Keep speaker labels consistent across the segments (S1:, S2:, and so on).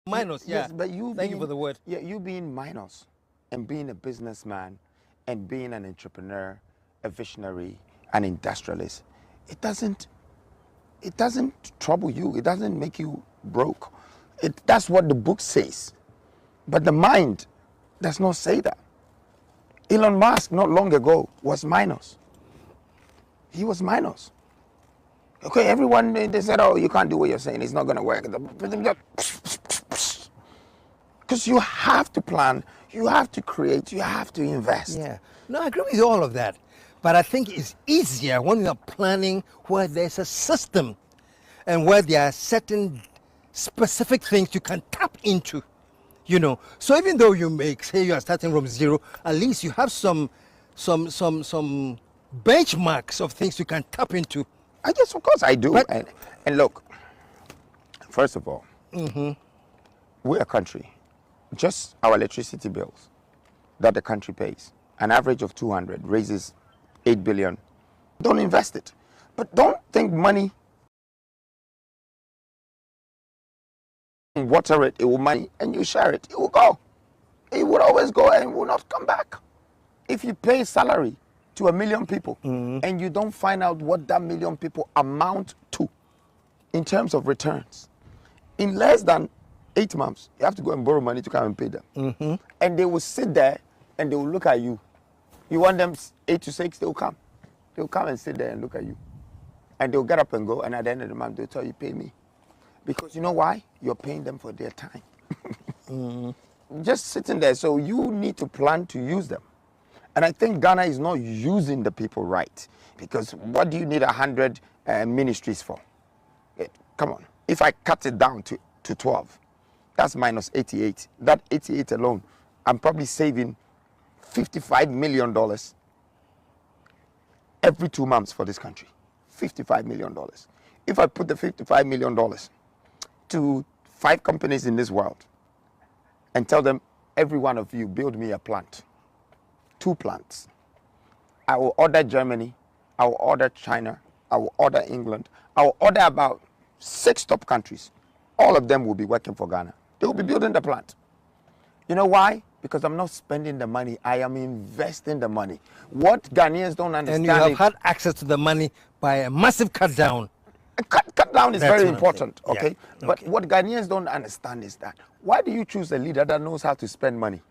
S1: Minus, yeah.
S2: Yes, but
S1: Thank you for the word.
S2: Yeah, you being minus and being a businessman and being an entrepreneur, a visionary, an industrialist, it doesn't trouble you. It doesn't make you broke. That's what the book says. But the mind does not say that. Elon Musk not long ago was minus. He was minus. Okay, everyone, they said, oh, you can't do what you're saying. It's not going to work. Because you have to plan, you have to create, you have to invest.
S1: Yeah. No, I agree with all of that. But I think it's easier when you're planning where there's a system and where there are certain specific things you can tap into. You know, so even though you make, say you are starting from zero, at least you have some benchmarks of things you can tap into.
S2: I guess, of course, I do. But, and look, first of all, we're a country. Just our electricity bills that the country pays, an average of 200 raises 8 billion. Don't invest it, but don't think money. Water it, it will money, and you share it, it will go. It will always go and will not come back. If you pay salary to 1 million people and you don't find out what that 1 million people amount to in terms of returns, in less than 8 months, you have to go and borrow money to come and pay them. And they will sit there and they will look at you. You want them 8 to 6, they will come. They will come and sit there and look at you. And they'll get up and go, and at the end of the month, they'll tell you, pay me. Because you know why? You're paying them for their time. Just sitting there. So you need to plan to use them. And I think Ghana is not using the people right. Because what do you need 100 ministries for? Come on. If I cut it down to 12, that's minus 88. That 88 alone, I'm probably saving $55 million every 2 months for this country. $55 million. If I put the $55 million to 5 companies in this world and tell them, every one of you build me a plant, 2 plants. I will order Germany, I will order China, I will order England, I will order about 6 top countries. All of them will be working for Ghana. They will be building the plant. You know why? Because I'm not spending the money, I am investing the money. What Ghanaians don't understand.
S1: And you have had access to the money by a massive cut down.
S2: Cut down is
S1: That's
S2: very important, okay?
S1: Yeah.
S2: But what Ghanaians don't understand is that, why do you choose a leader that knows how to spend money?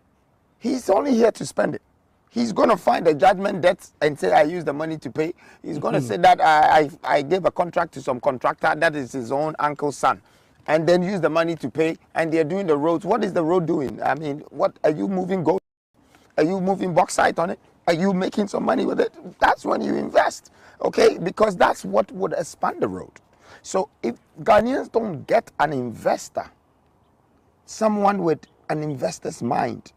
S2: He's only here to spend it. He's going to find a judgment debt and say, I used the money to pay. He's going to say that I gave a contract to some contractor that is his own uncle's son, and then use the money to pay, and they're doing the roads. What is the road doing? I mean, what are you moving gold? Are you moving bauxite on it? Are you making some money with it? That's when you invest, okay? Because that's what would expand the road. So if Ghanaians don't get an investor, someone with an investor's mind,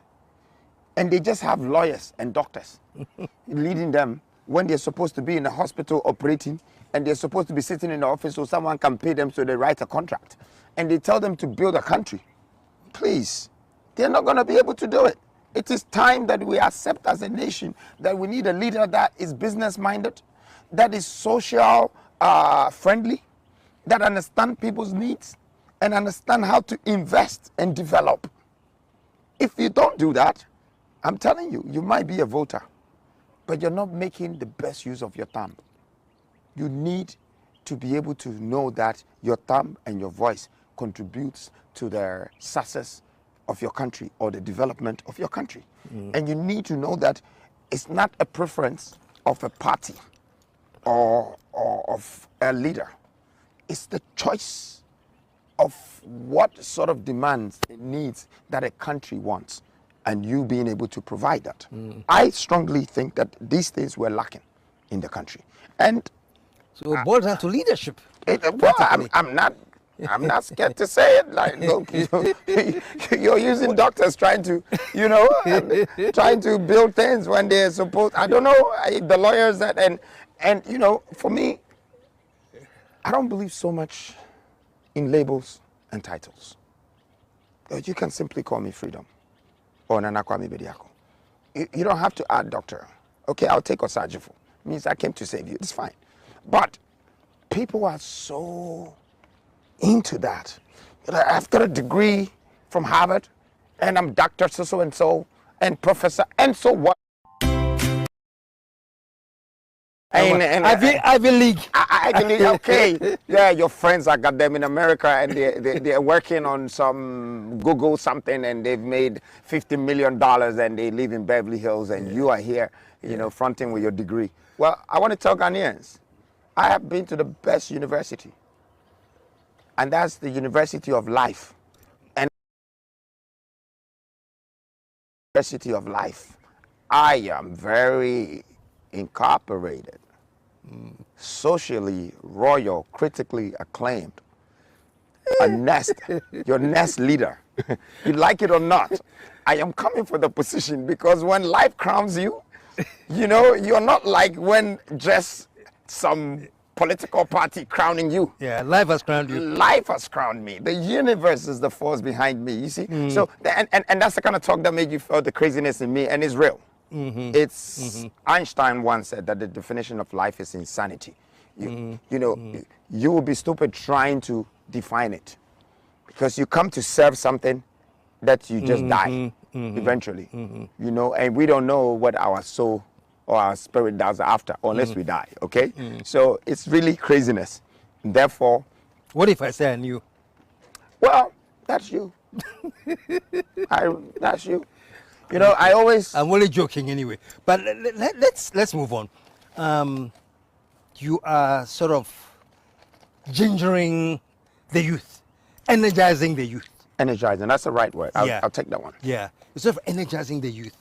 S2: and they just have lawyers and doctors leading them when they're supposed to be in a hospital operating, and they're supposed to be sitting in the office so someone can pay them so they write a contract, and they tell them to build a country, please, they're not going to be able to do it. It is time that we accept as a nation that we need a leader that is business-minded, that is social friendly, that understands people's needs, and understand how to invest and develop. If you don't do that, I'm telling you, you might be a voter, but you're not making the best use of your time. You need to be able to know that your thumb and your voice contributes to the success of your country or the development of your country. And you need to know that it's not a preference of a party or of a leader. It's the choice of what sort of demands and needs that a country wants, and you being able to provide that. I strongly think that these things were lacking in the country. And
S1: so it boils down to leadership.
S2: Well, I'm not scared to say it. Like, look, you're using doctors trying to, trying to build things when they're supposed. I don't know the lawyers that and for me, I don't believe so much in labels and titles. You can simply call me Freedom or Nana Kwame Bediako. You don't have to add doctor. Okay, I'll take Osajifo. Means I came to save you. It's fine. But people are so into that. After a degree, from Harvard, and I'm Dr. So and so, and Professor, and so what?
S1: Ivy League.
S2: Ivy League, okay. Yeah, your friends, I got them in America, and they're working on some Google something, and they've made $50 million, and they live in Beverly Hills, and you are here, you know, fronting with your degree. Well, I want to tell Ghanaians, I have been to the best university, and that's the University of Life. And University of Life, I am very incorporated, socially royal, critically acclaimed, a nest, your nest leader. You like it or not, I am coming for the position, because when life crowns you, you know, you're not like when just some political party crowning you.
S1: Yeah, life has crowned you.
S2: Life has crowned me. The universe is the force behind me, you see? So, and that's the kind of talk that made you feel the craziness in me, and it's real. It's Einstein once said that the definition of life is insanity. You know, you will be stupid trying to define it, because you come to serve something that you just die eventually. You know, and we don't know what our soul or our spirit does after, unless we die. Okay, so it's really craziness. Therefore,
S1: what if I say I knew?
S2: Well, that's you. That's you. You know, I'm
S1: only joking anyway. But let's move on. You are sort of gingering the youth, energizing the youth.
S2: Energizing, that's the right word. I'll take that one.
S1: Yeah, you're sort of energizing the youth.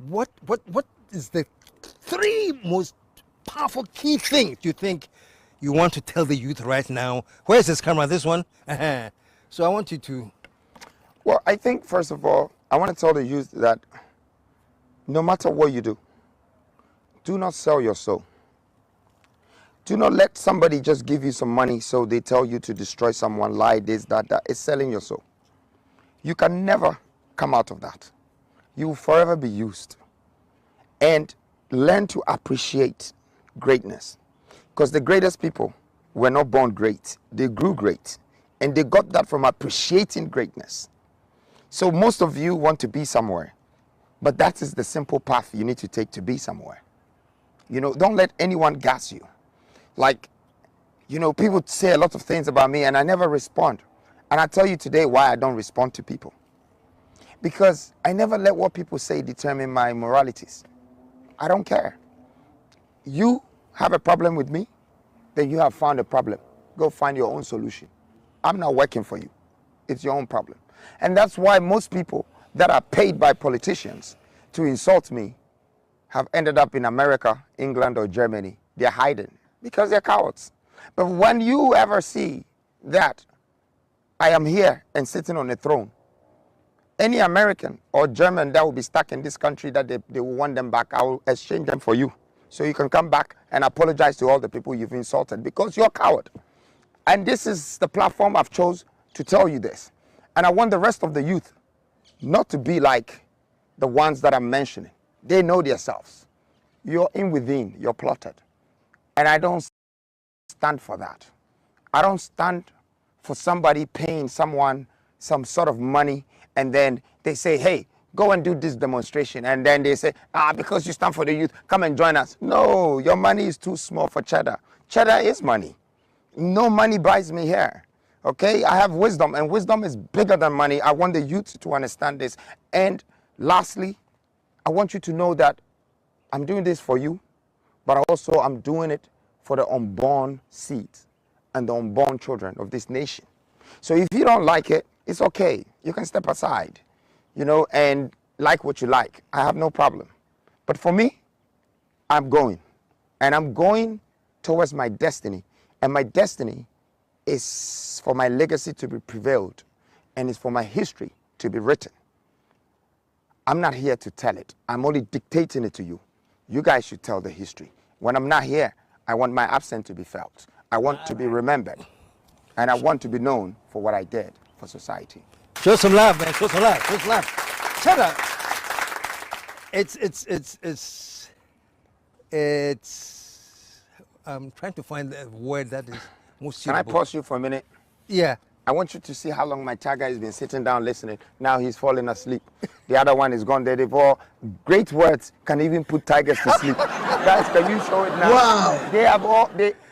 S1: What is the 3 most powerful key things you think you want to tell the youth right now? Where's this camera? This one? So I want you to...
S2: Well, I think, first of all, I want to tell the youth that no matter what you do not sell your soul. Do not let somebody just give you some money so they tell you to destroy someone, lie, this, that. It's selling your soul. You can never come out of that. You will forever be used. And learn to appreciate greatness. Because the greatest people were not born great. They grew great. And they got that from appreciating greatness. So most of you want to be somewhere. But that is the simple path you need to take to be somewhere. You know, don't let anyone gas you. Like, you know, people say a lot of things about me and I never respond. And I tell you today why I don't respond to people. Because I never let what people say determine my moralities. I don't care. You have a problem with me, then you have found a problem. Go find your own solution. I'm not working for you. It's your own problem. And that's why most people that are paid by politicians to insult me have ended up in America, England, or Germany. They're hiding because they're cowards. But when you ever see that I am here and sitting on a throne, any American or German that will be stuck in this country that they will want them back, I will exchange them for you. So you can come back and apologize to all the people you've insulted because you're a coward. And this is the platform I've chose to tell you this. And I want the rest of the youth not to be like the ones that I'm mentioning. They know themselves. You're in within, you're plotted. And I don't stand for that. I don't stand for somebody paying someone some sort of money and then they say, hey, go and do this demonstration. And then they say, because you stand for the youth, come and join us. No, your money is too small for cheddar. Cheddar is money. No money buys me here. Okay, I have wisdom, and wisdom is bigger than money. I want the youth to understand this. And lastly, I want you to know that I'm doing this for you, but also I'm doing it for the unborn seeds and the unborn children of this nation. So if you don't like it, it's okay. You can step aside, you know, and like what you like. I have no problem. But for me, I'm going. And I'm going towards my destiny. And my destiny is for my legacy to be prevailed, and it's for my history to be written. I'm not here to tell it. I'm only dictating it to you. You guys should tell the history. When I'm not here, I want my absence to be felt. I want to be remembered, and I want to be known for what I did for society.
S1: Show some love, man. Show some love. Show some love. Shut up. I'm trying to find the word that is most suitable.
S2: Can I pause you for a minute?
S1: Yeah.
S2: I want you to see how long my tiger has been sitting down listening. Now he's falling asleep. The other one is gone. They've all great words can even put tigers to sleep. Guys, can you show it now?
S3: Wow.
S2: They have all,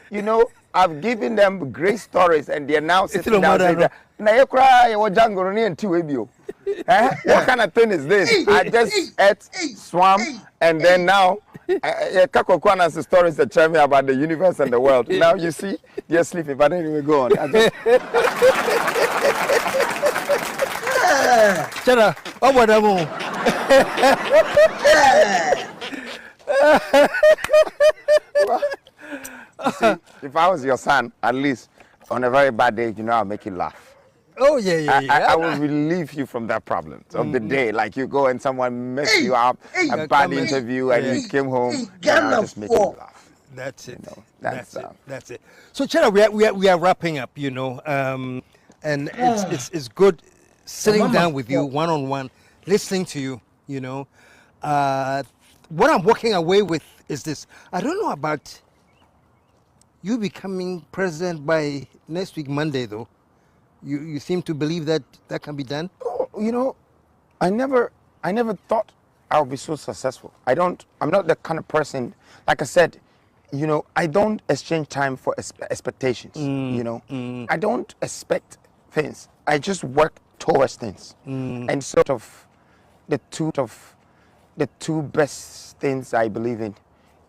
S2: you know, I've given them great stories and they're now sitting down saying, "Na you cry, you jungle and two ebio." What kind of thing is this? I just ate, swam, and then now Kakokwana the stories that tell me about the universe and the world. Now you see, you're sleeping, but anyway, go on.
S1: Chara, oh, whatever.
S2: See, if I was your son, at least on a very bad day, you know, I'll make you laugh.
S1: Oh, yeah.
S2: I will relieve you from that problem of the day. Like you go and someone messed you up, a bad interview, and you came home, and I'll just make you laugh.
S1: That's it.
S2: You know,
S1: that's it. So, Chara, we are wrapping up, you know, and it's good sitting down with you one-on-one, listening to you, you know. What I'm walking away with is this. I don't know about you becoming president by next week, Monday, though. You seem to believe that that can be done?
S2: Oh, you know, I never thought I would be so successful. I'm not the kind of person, like I said, you know, I don't exchange time for expectations, you know. I don't expect things. I just work towards things. And sort of the two best things I believe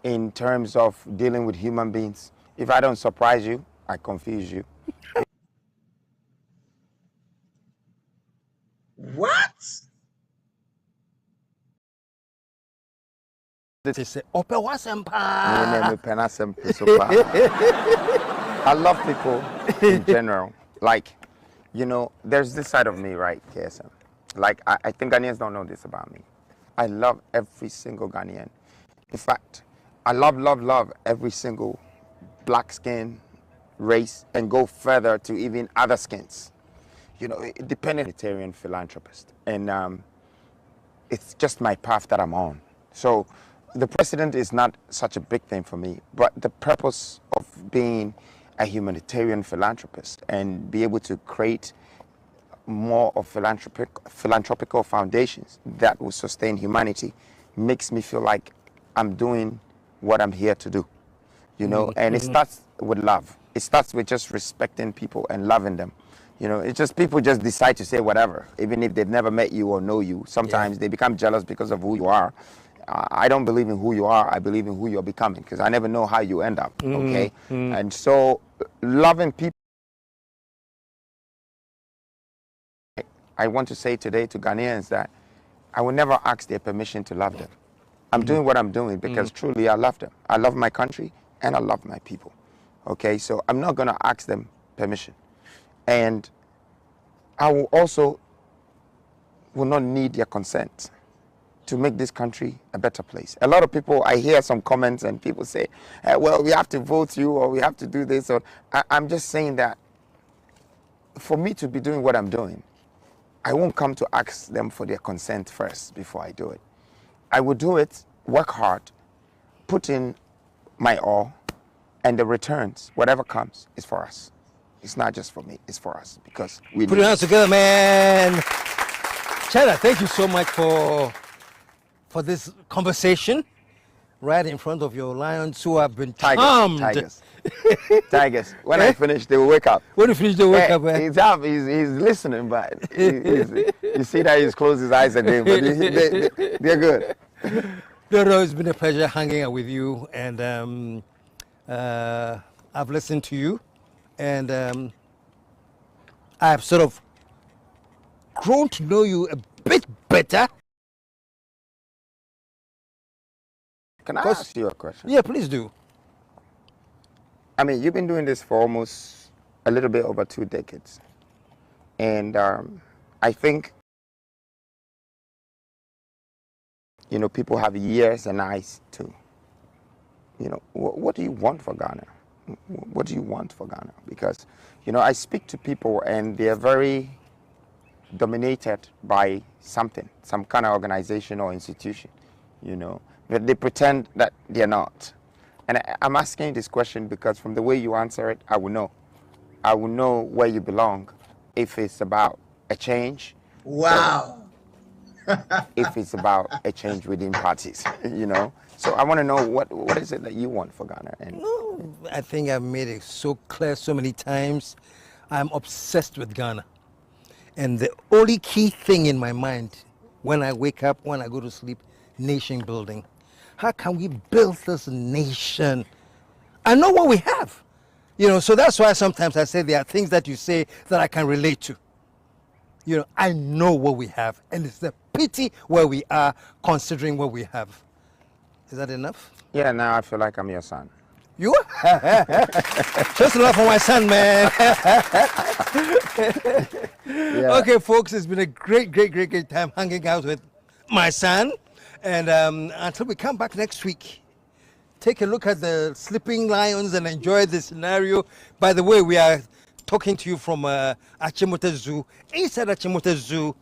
S2: in terms of dealing with human beings. If I don't surprise you, I confuse you.
S3: What?
S1: They say, Ope wasempa.
S2: I love people in general. Like, you know, there's this side of me, right, KSM? Like, I think Ghanaians don't know this about me. I love every single Ghanaian. In fact, I love every single black skin race and go further to even other skins. You know, dependent humanitarian philanthropist. And it's just my path that I'm on. So the president is not such a big thing for me, but the purpose of being a humanitarian philanthropist and be able to create more of philanthropical foundations that will sustain humanity makes me feel like I'm doing what I'm here to do. You know, and it starts with love. It starts with just respecting people and loving them. You know, it's just people just decide to say whatever, even if they've never met you or know you. Sometimes they become jealous because of who you are. I don't believe in who you are. I believe in who you're becoming, because I never know how you end up, okay? And so loving people. I want to say today to Ghanaians that I will never ask their permission to love them. I'm doing what I'm doing because truly I love them. I love my country and I love my people, okay? So I'm not going to ask them permission. And I will also not need their consent to make this country a better place. A lot of people, I hear some comments and people say, well, we have to vote you or we have to do this. Or I'm just saying that for me to be doing what I'm doing, I won't come to ask them for their consent first before I do it. I will do it, work hard, put in my all, and the returns, whatever comes, is for us. It's not just for me, it's for us, because we
S1: Put your hands together, man. Chara, thank you so much for this conversation right in front of your lions who have been tamed.
S2: Tigers. When I finish, they will wake up.
S1: When you finish, they wake up.
S2: He's up. He's listening, but you see that he's closed his eyes again. But they're good.
S1: No, it's been a pleasure hanging out with you, and I've listened to you, and I've sort of grown to know you a bit better.
S2: Can I ask you a question?
S1: Yeah, please do.
S2: I mean, you've been doing this for almost a little bit over 2 decades. And I think, you know, people have ears and eyes too. You know, what do you want for Ghana? What do you want for Ghana? Because, you know, I speak to people and they're very dominated by something, some kind of organization or institution, you know, but they pretend that they're not. And I'm asking this question because from the way you answer it, I will know. I will know where you belong if it's about a change,
S3: Wow.
S2: if it's about a change within parties, you know. So I want to know what is it that you want for Ghana? And
S1: No, I think I've made it so clear so many times. I'm obsessed with Ghana. And the only key thing in my mind when I wake up, when I go to sleep, nation building. How can we build this nation? I know what we have. You know, so that's why sometimes I say there are things that you say that I can relate to. You know, I know what we have, and it's the pity where we are considering what we have. Is that enough?
S2: yeah, now I feel like I'm your son.
S1: You? Just enough for my son, man.
S2: Yeah.
S1: Okay, folks, it's been a great time hanging out with my son. And until we come back next week, take a look at the sleeping lions and enjoy the scenario. By the way, we are talking to you from Achimota Zoo. Inside Achimota Zoo,